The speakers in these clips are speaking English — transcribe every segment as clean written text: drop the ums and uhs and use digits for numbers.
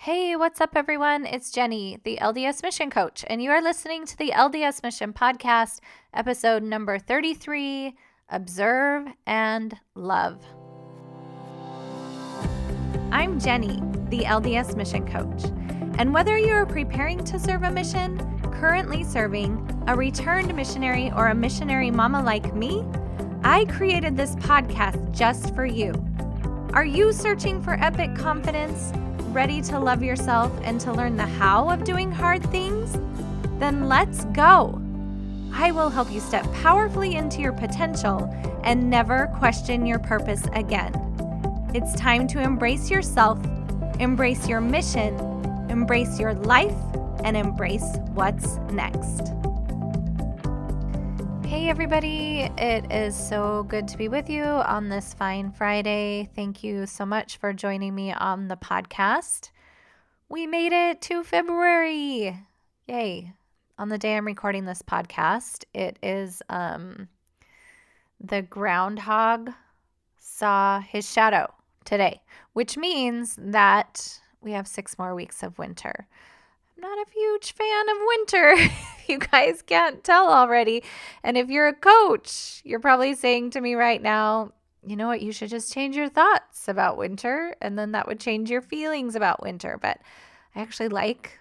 Hey, what's up, everyone? It's Jenny, the LDS Mission Coach, and you are listening to the LDS Mission Podcast, episode number 33, Observe and Love. I'm Jenny, the LDS Mission Coach, and whether you are preparing to serve a mission, currently serving, a returned missionary, or a missionary mama like me, I created this podcast just for you. Are you searching for epic confidence? Ready to love yourself and to learn the how of doing hard things? Then let's go. I will help you step powerfully into your potential and never question your purpose again. It's time to embrace yourself, embrace your mission, embrace your life, and embrace what's next. Hey everybody, it is so good to be with you on this fine Friday. Thank you so much for joining me on the podcast. We made it to February. Yay. On the day I'm recording this podcast, it is the groundhog saw his shadow today, which means that we have 6 more weeks of winter. I'm not a huge fan of winter, if you guys can't tell already. And if you're a coach, you're probably saying to me right now, you know what, you should just change your thoughts about winter, and then that would change your feelings about winter. But I actually like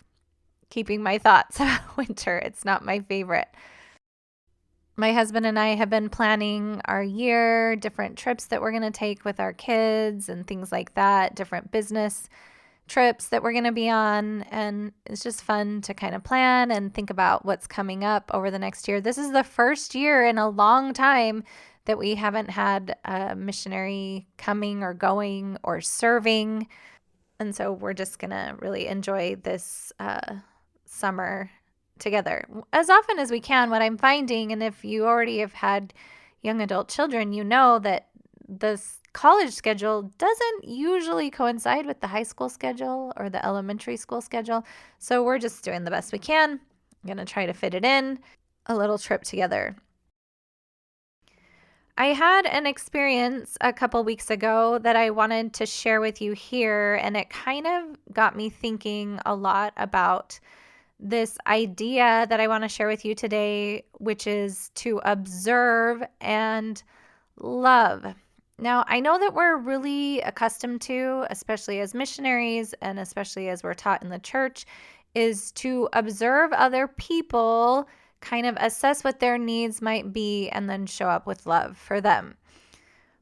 keeping my thoughts about winter. It's not my favorite. My husband and I have been planning our year, different trips that we're going to take with our kids and things like that, different business trips that we're going to be on, and it's just fun to kind of plan and think about what's coming up over the next year. This is the first year in a long time that we haven't had a missionary coming or going or serving, and so we're just going to really enjoy this summer together as often as we can. What I'm finding, and if you already have had young adult children, you know that this college schedule doesn't usually coincide with the high school schedule or the elementary school schedule. So we're just doing the best we can. I'm going to try to fit it in, a little trip together. I had an experience a couple weeks ago that I wanted to share with you here, and it kind of got me thinking a lot about this idea that I want to share with you today, which is to observe and love. Now, I know that we're really accustomed to, especially as missionaries and especially as we're taught in the church, is to observe other people, kind of assess what their needs might be, and then show up with love for them.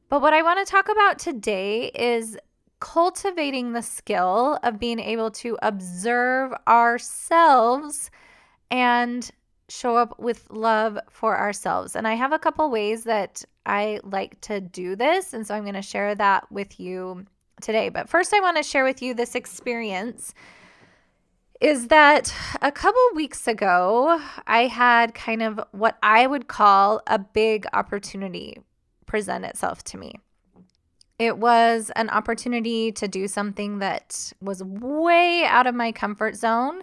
But what I want to talk about today is cultivating the skill of being able to observe ourselves and show up with love for ourselves. And I have a couple ways that I like to do this, and so I'm going to share that with you today. But first, I want to share with you this experience is that a couple weeks ago, I had kind of what I would call a big opportunity present itself to me. It was an opportunity to do something that was way out of my comfort zone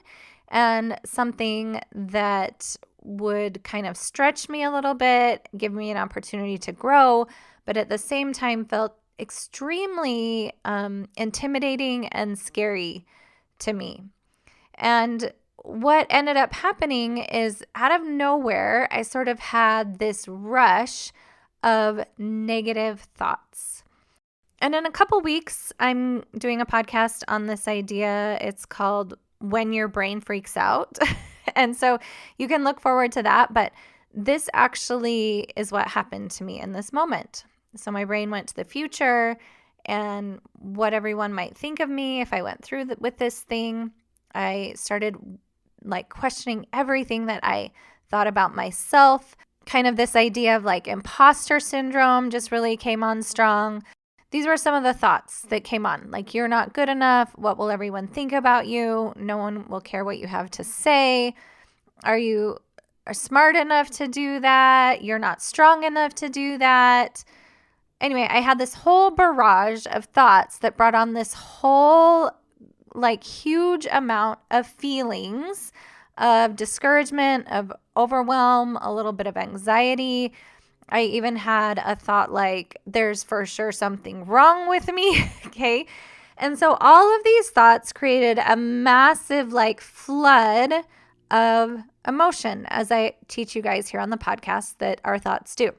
and something that would kind of stretch me a little bit, give me an opportunity to grow, but at the same time felt extremely intimidating and scary to me. And what ended up happening is out of nowhere, I sort of had this rush of negative thoughts. And in a couple weeks, I'm doing a podcast on this idea. It's called When Your Brain Freaks Out. And so you can look forward to that. But this actually is what happened to me in this moment. So my brain went to the future and what everyone might think of me if I went through with this thing. I started questioning everything that I thought about myself. Kind of this idea of imposter syndrome just really came on strong. These were some of the thoughts that came on, you're not good enough. What will everyone think about you? No one will care what you have to say. Are you smart enough to do that? You're not strong enough to do that. Anyway, I had this whole barrage of thoughts that brought on this whole huge amount of feelings of discouragement, of overwhelm, a little bit of anxiety. I even had a thought there's for sure something wrong with me, okay? And so all of these thoughts created a massive flood of emotion, as I teach you guys here on the podcast that our thoughts do.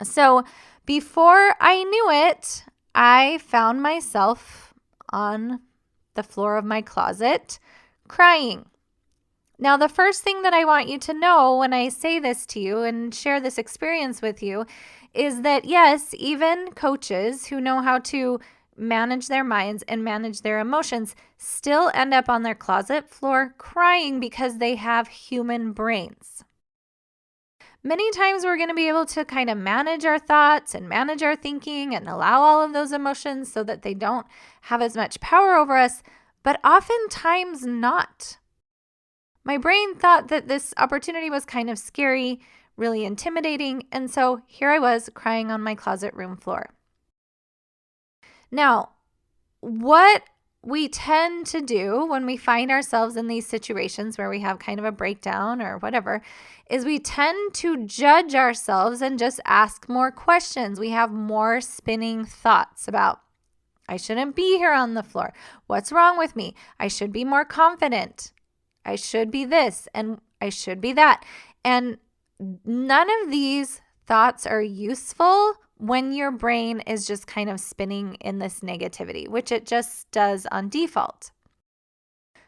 So before I knew it, I found myself on the floor of my closet crying. Now, the first thing that I want you to know when I say this to you and share this experience with you is that, yes, even coaches who know how to manage their minds and manage their emotions still end up on their closet floor crying because they have human brains. Many times we're going to be able to kind of manage our thoughts and manage our thinking and allow all of those emotions so that they don't have as much power over us, but oftentimes not. My brain thought that this opportunity was kind of scary, really intimidating, and so here I was crying on my closet room floor. Now, what we tend to do when we find ourselves in these situations where we have kind of a breakdown or whatever is we tend to judge ourselves and just ask more questions. We have more spinning thoughts about, I shouldn't be here on the floor. What's wrong with me? I should be more confident. I should be this and I should be that. And none of these thoughts are useful when your brain is just kind of spinning in this negativity, which it just does on default.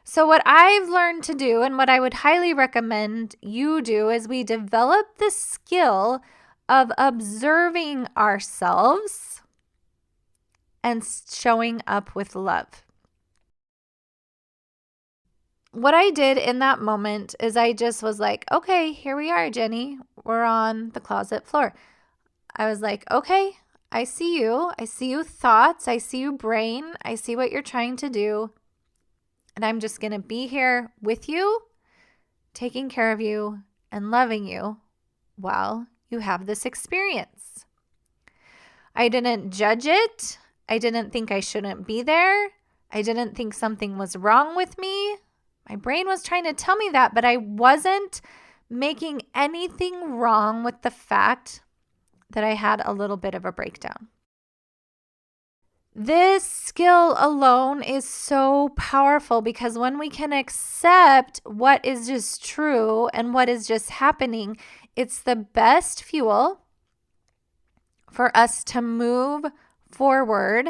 So what I've learned to do and what I would highly recommend you do is we develop the skill of observing ourselves and showing up with love. What I did in that moment is I just was like, okay, here we are, Jenny. We're on the closet floor. I was like, okay, I see you. I see you thoughts. I see you brain. I see what you're trying to do. And I'm just going to be here with you, taking care of you and loving you while you have this experience. I didn't judge it. I didn't think I shouldn't be there. I didn't think something was wrong with me. My brain was trying to tell me that, but I wasn't making anything wrong with the fact that I had a little bit of a breakdown. This skill alone is so powerful because when we can accept what is just true and what is just happening, it's the best fuel for us to move forward,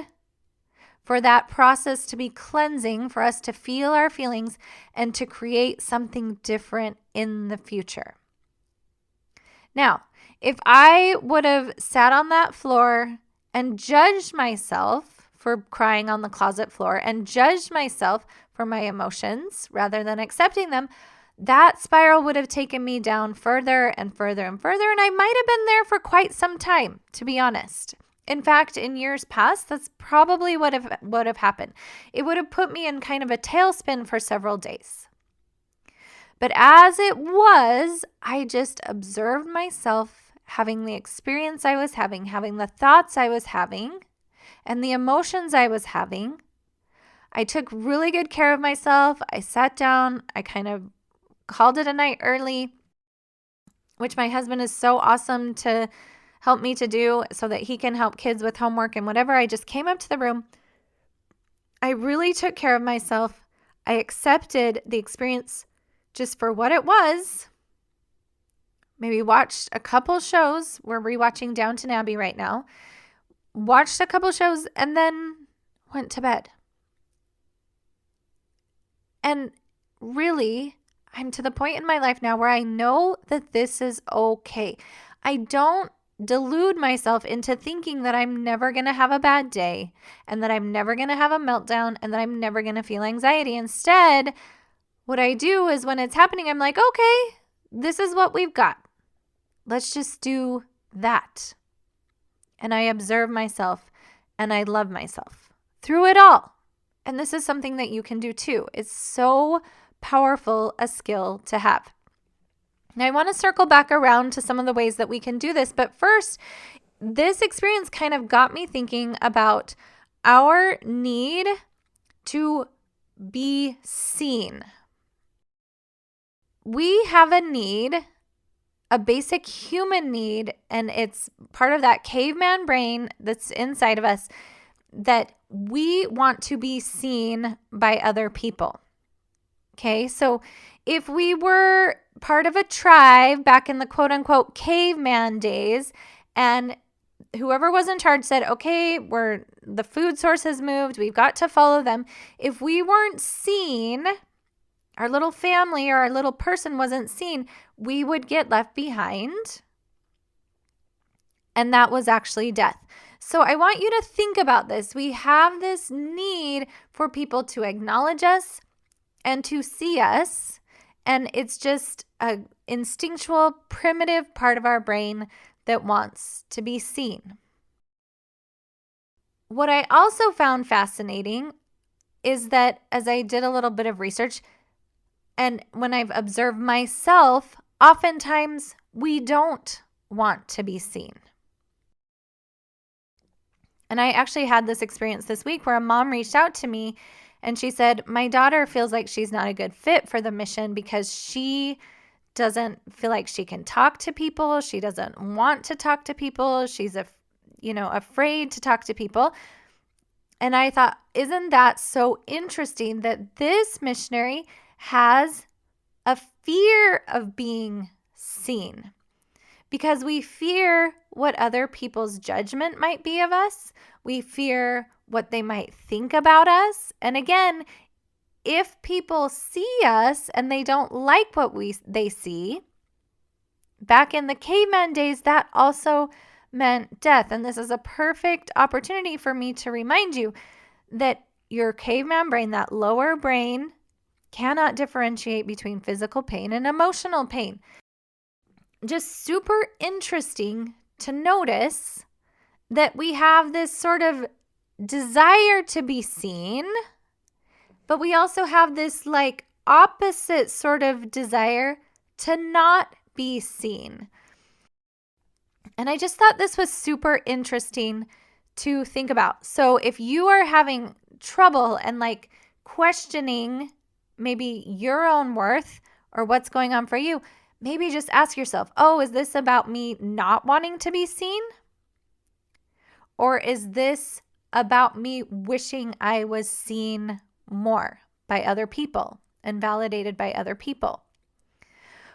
for that process to be cleansing, for us to feel our feelings and to create something different in the future. Now, if I would have sat on that floor and judged myself for crying on the closet floor and judged myself for my emotions rather than accepting them, that spiral would have taken me down further and further and further, and I might have been there for quite some time, to be honest. In fact, in years past, that's probably what would have happened. It would have put me in kind of a tailspin for several days. But as it was, I just observed myself having the experience I was having the thoughts I was having, and the emotions I was having. I took really good care of myself. I sat down. I kind of called it a night early, which my husband is so awesome to help me to do so that he can help kids with homework and whatever. I just came up to the room. I really took care of myself. I accepted the experience just for what it was. Maybe watched a couple shows. We're rewatching Downton Abbey right now. Watched a couple shows and then went to bed. And really, I'm to the point in my life now where I know that this is okay. I don't delude myself into thinking that I'm never going to have a bad day and that I'm never going to have a meltdown and that I'm never going to feel anxiety. Instead, what I do is when it's happening, I'm like, okay, this is what we've got. Let's just do that. And I observe myself and I love myself through it all. And this is something that you can do too. It's so powerful a skill to have. Now, I want to circle back around to some of the ways that we can do this. But first, this experience kind of got me thinking about our need to be seen. We have a need, a basic human need, and it's part of that caveman brain that's inside of us, that we want to be seen by other people. Okay, so if we were part of a tribe back in the quote unquote caveman days, and whoever was in charge said, okay, the food source has moved, we've got to follow them. If we weren't seen, our little family or our little person wasn't seen, we would get left behind. And that was actually death. So I want you to think about this. We have this need for people to acknowledge us and to see us. And it's just an instinctual, primitive part of our brain that wants to be seen. What I also found fascinating is that as I did a little bit of research, and when I've observed myself, oftentimes we don't want to be seen. And I actually had this experience this week where a mom reached out to me and she said, my daughter feels like she's not a good fit for the mission because she doesn't feel like she can talk to people. She doesn't want to talk to people. She's afraid to talk to people. And I thought, isn't that so interesting that this missionary has a fear of being seen? Because we fear what other people's judgment might be of us. We fear what they might think about us. And again, if people see us and they don't like what they see, back in the caveman days, that also meant death. And this is a perfect opportunity for me to remind you that your caveman brain, that lower brain, cannot differentiate between physical pain and emotional pain. Just super interesting to notice that we have this sort of desire to be seen, but we also have this like opposite sort of desire to not be seen. And I just thought this was super interesting to think about. So if you are having trouble and like questioning maybe your own worth or what's going on for you, maybe just ask yourself, oh, is this about me not wanting to be seen? Or is this about me wishing I was seen more by other people and validated by other people?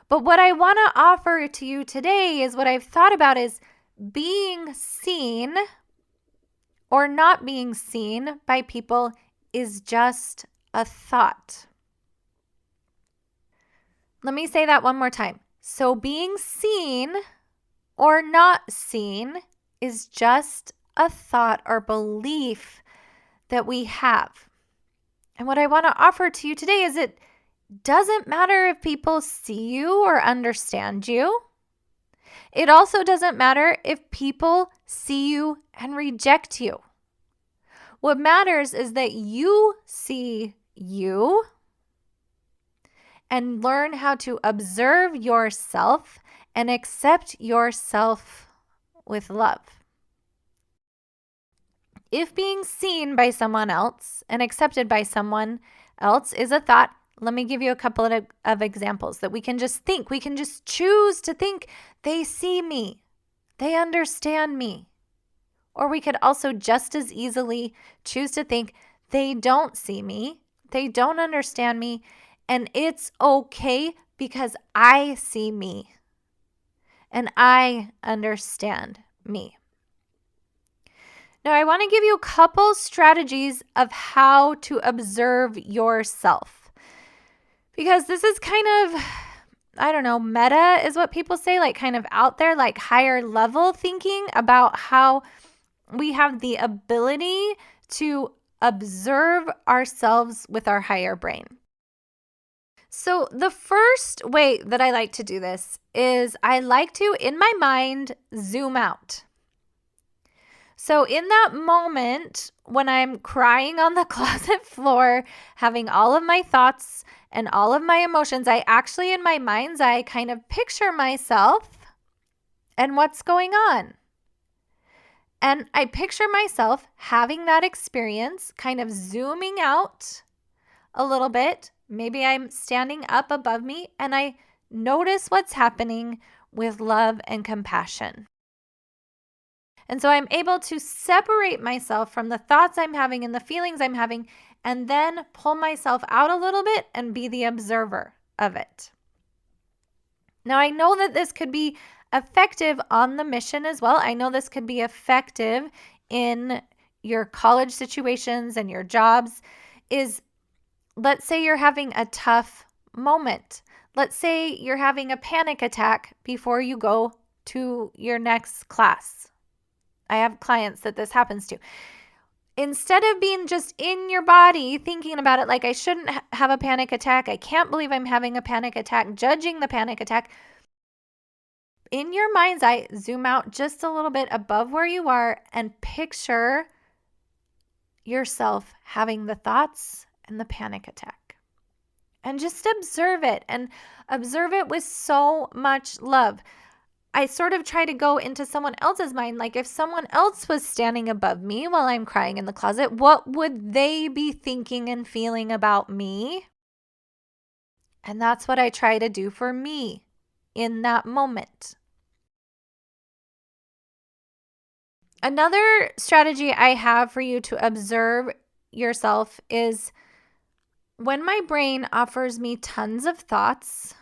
But what I want to offer to you today is what I've thought about is being seen or not being seen by people is just a thought. Let me say that one more time. So being seen or not seen is just a thought or belief that we have. And what I want to offer to you today is it doesn't matter if people see you or understand you. It also doesn't matter if people see you and reject you. What matters is that you see you and learn how to observe yourself and accept yourself with love. If being seen by someone else and accepted by someone else is a thought, let me give you a couple of examples that we can just think. We can just choose to think they see me, they understand me. Or we could also just as easily choose to think they don't see me, they don't understand me, and it's okay because I see me and I understand me. Now, I want to give you a couple strategies of how to observe yourself. Because this is kind of, I don't know, meta is what people say, like kind of out there, like higher level thinking about how we have the ability to observe ourselves with our higher brain. So the first way that I like to do this is I like to, in my mind, zoom out. So in that moment when I'm crying on the closet floor, having all of my thoughts and all of my emotions, I actually, in my mind's eye, kind of picture myself and what's going on. And I picture myself having that experience, kind of zooming out a little bit. Maybe I'm standing up above me and I notice what's happening with love and compassion. And so I'm able to separate myself from the thoughts I'm having and the feelings I'm having, and then pull myself out a little bit and be the observer of it. Now, I know that this could be effective on the mission as well. I know this could be effective in your college situations and your jobs. Let's say you're having a tough moment. Let's say you're having a panic attack before you go to your next class. I have clients that this happens to. Instead of being just in your body thinking about it like I shouldn't have a panic attack, I can't believe I'm having a panic attack, judging the panic attack, in your mind's eye, zoom out just a little bit above where you are and picture yourself having the thoughts and the panic attack. And just observe it, and observe it with so much love. I sort of try to go into someone else's mind. Like if someone else was standing above me while I'm crying in the closet, what would they be thinking and feeling about me? And that's what I try to do for me in that moment. Another strategy I have for you to observe yourself is when my brain offers me tons of thoughts,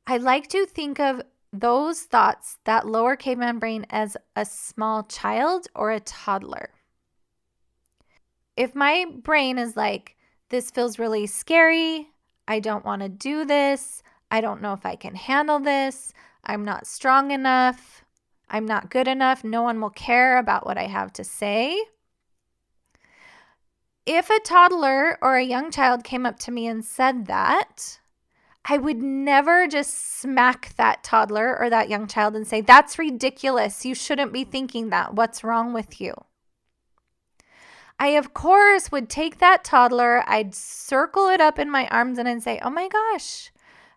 I like to think of those thoughts, that lower caveman brain, as a small child or a toddler. If my brain is like, this feels really scary, I don't want to do this, I don't know if I can handle this, I'm not strong enough, I'm not good enough, no one will care about what I have to say. If a toddler or a young child came up to me and said that, I would never just smack that toddler or that young child and say, that's ridiculous. You shouldn't be thinking that. What's wrong with you? I, of course, would take that toddler, I'd circle it up in my arms and I'd say, oh my gosh,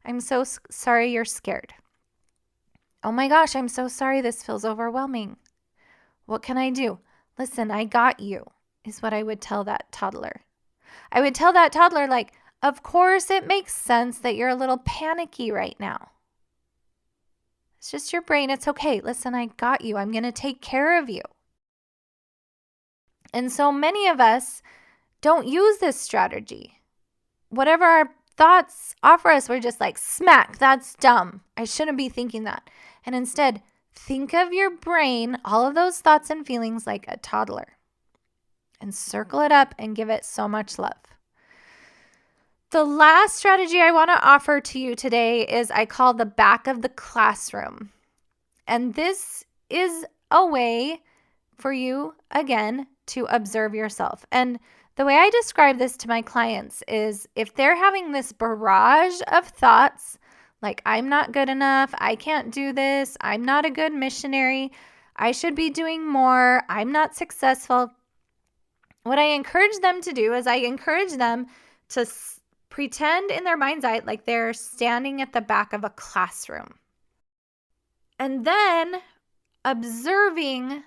I'm so sorry you're scared. Oh my gosh, I'm so sorry this feels overwhelming. What can I do? Listen, I got you, is what I would tell that toddler. I would tell that toddler, like, of course it makes sense that you're a little panicky right now. It's just your brain. It's okay. Listen, I got you. I'm going to take care of you. And so many of us don't use this strategy. Whatever our thoughts offer us, we're just like, smack, that's dumb. I shouldn't be thinking that. And instead, think of your brain, all of those thoughts and feelings, like a toddler, and circle it up and give it so much love. The last strategy I want to offer to you today is I call the back of the classroom. And this is a way for you, again, to observe yourself. And the way I describe this to my clients is if they're having this barrage of thoughts, like I'm not good enough, I can't do this, I'm not a good missionary, I should be doing more, I'm not successful. What I encourage them to do is I encourage them to pretend in their mind's eye like they're standing at the back of a classroom. And then observing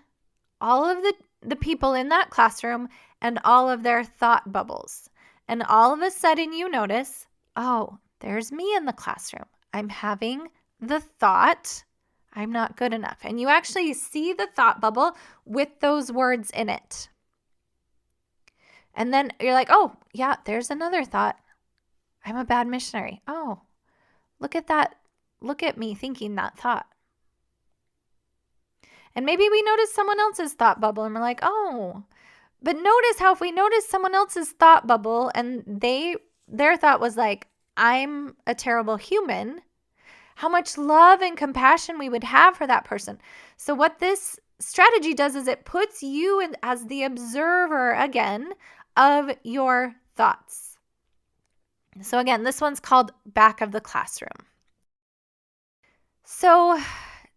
all of the people in that classroom and all of their thought bubbles. And all of a sudden you notice, oh, there's me in the classroom. I'm having the thought, I'm not good enough. And you actually see the thought bubble with those words in it. And then you're like, oh, yeah, there's another thought. I'm a bad missionary. Oh, look at that. Look at me thinking that thought. And maybe we notice someone else's thought bubble and we're like, oh, but notice how if we notice someone else's thought bubble and their thought was like, I'm a terrible human, how much love and compassion we would have for that person. So what this strategy does is it puts you in as the observer again of your thoughts. So again, this one's called back of the classroom. So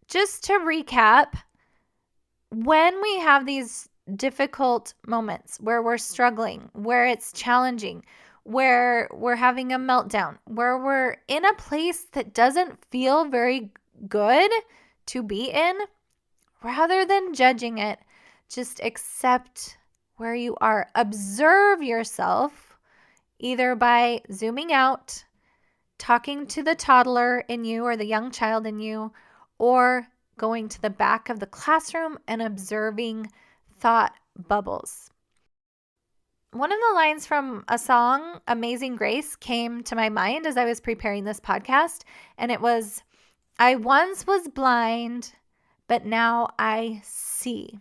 just to recap, when we have these difficult moments where we're struggling, where it's challenging, where we're having a meltdown, where we're in a place that doesn't feel very good to be in, rather than judging it, just accept where you are. Observe yourself either by zooming out, talking to the toddler in you or the young child in you, or going to the back of the classroom and observing thought bubbles. One of the lines from a song, Amazing Grace, came to my mind as I was preparing this podcast, and it was, I once was blind, but now I see.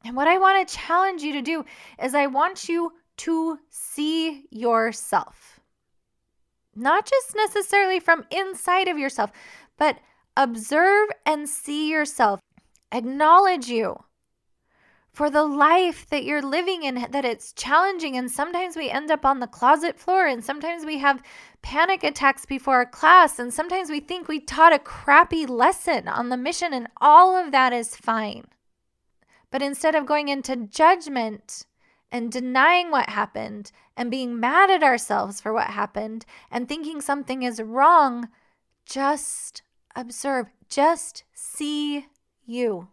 And what I want to challenge you to do is I want you to see yourself. Not just necessarily from inside of yourself, but observe and see yourself. Acknowledge you for the life that you're living in, that it's challenging. And sometimes we end up on the closet floor, and sometimes we have panic attacks before a class, and sometimes we think we taught a crappy lesson on the mission, and all of that is fine. But instead of going into judgment and denying what happened and being mad at ourselves for what happened and thinking something is wrong, just observe, just see you.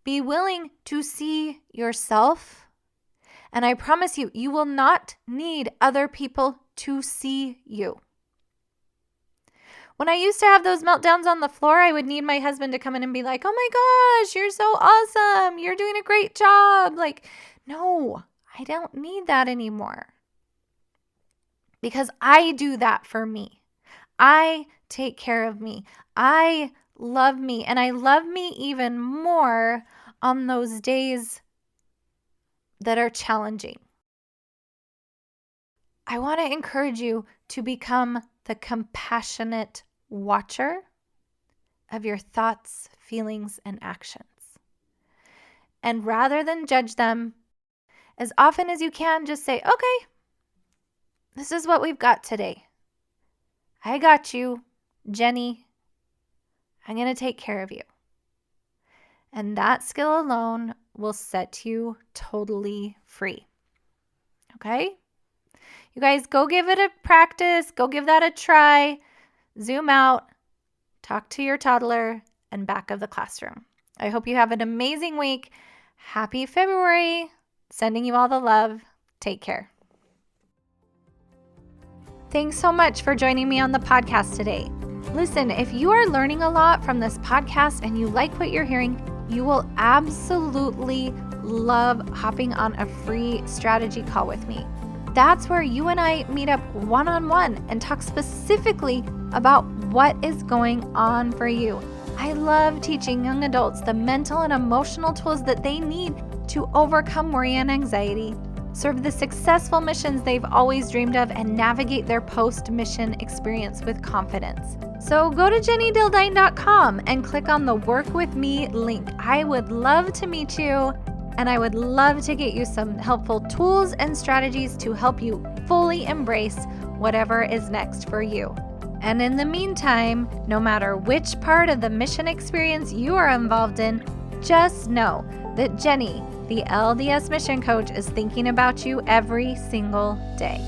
Be willing to see yourself, and I promise you, you will not need other people to see you. When I used to have those meltdowns on the floor, I would need my husband to come in and be like, "Oh my gosh, you're so awesome. You're doing a great job." Like, no, I don't need that anymore, because I do that for me. I take care of me. I love me, and I love me even more on those days that are challenging. I want to encourage you to become the compassionate watcher of your thoughts, feelings, and actions. And rather than judge them, as often as you can, just say, "Okay, this is what we've got today. I got you, Jenny. I'm going to take care of you." And that skill alone will set you totally free. Okay? You guys, go give it a practice. Go give that a try. Zoom out, talk to your toddler, and back of the classroom. I hope you have an amazing week. Happy February. Sending you all the love. Take care. Thanks so much for joining me on the podcast today. Listen, if you are learning a lot from this podcast and you like what you're hearing, you will absolutely love hopping on a free strategy call with me. That's where you and I meet up one-on-one and talk specifically about what is going on for you. I love teaching young adults the mental and emotional tools that they need to overcome worry and anxiety, serve the successful missions they've always dreamed of, and navigate their post-mission experience with confidence. So go to jennydildine.com and click on the Work With Me link. I would love to meet you, and I would love to get you some helpful tools and strategies to help you fully embrace whatever is next for you. And in the meantime, no matter which part of the mission experience you are involved in, just know that Jenny, the LDS Mission Coach, is thinking about you every single day.